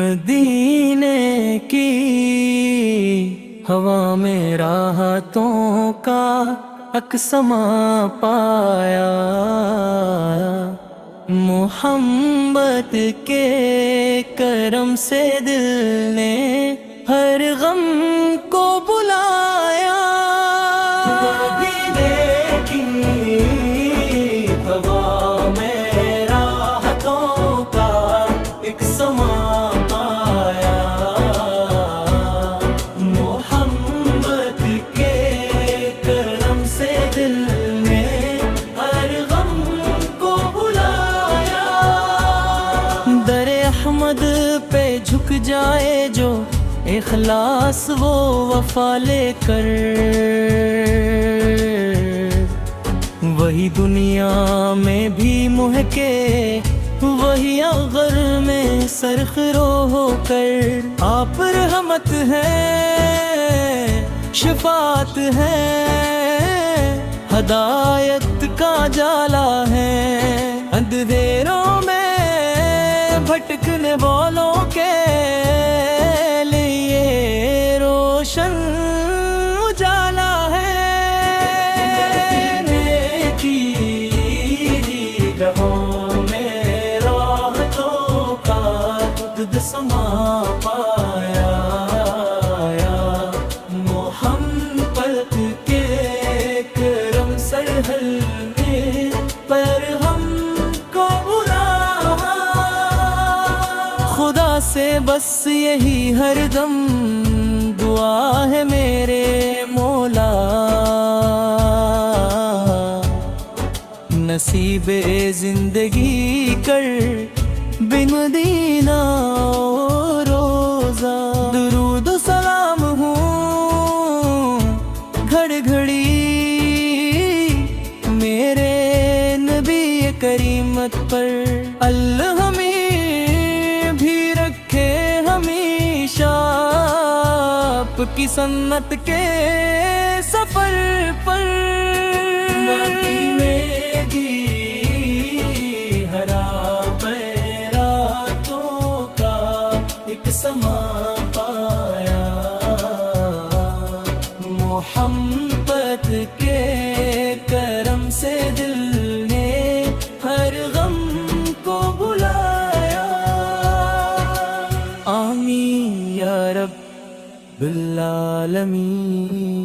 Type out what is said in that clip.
مدینے کی ہوا میں راحتوں کا اقسمہ پایا، محبت کے کرم سے دل نے ہر غم کو بلایا۔ مدینے کی ہوا میں راحتوں کا ایک سما پایا، محبت کے کرم سے دل نے ہر غم کو بلایا۔ در احمد پہ جھک جائے جو اخلاص وہ وفا لے کر، وہی دنیا میں بھی محکے، وہی اغر میں سرخرو ہو کر۔ آپ رحمت ہے، شفاعت ہے، ہدایت کا جالا ہے، اندھیروں میں بھٹکنے والوں کے لیے روشن اجالا ہے۔ نیکی رہوں میں راحتوں کا خود سما پایا، محبت کے کرم سرحل میں پر ہم کو بلایا۔ خدا سے بس یہی ہر دم دعا ہے میرے مولا، نصیب زندگی کر بن مدینہ روزہ۔ درود و سلام ہوں گھڑ گھڑی میرے نبی کریمت پر، اللہ ہمیں بھی رکھے ہمیشہ آپ کی سنت کے سفر پر۔ مدینے کی ہرا راتوں کا ایک سما پایا، محبت کے کرم سے دل نے ہر غم کو بلایا۔ آمین یا رب العالمین۔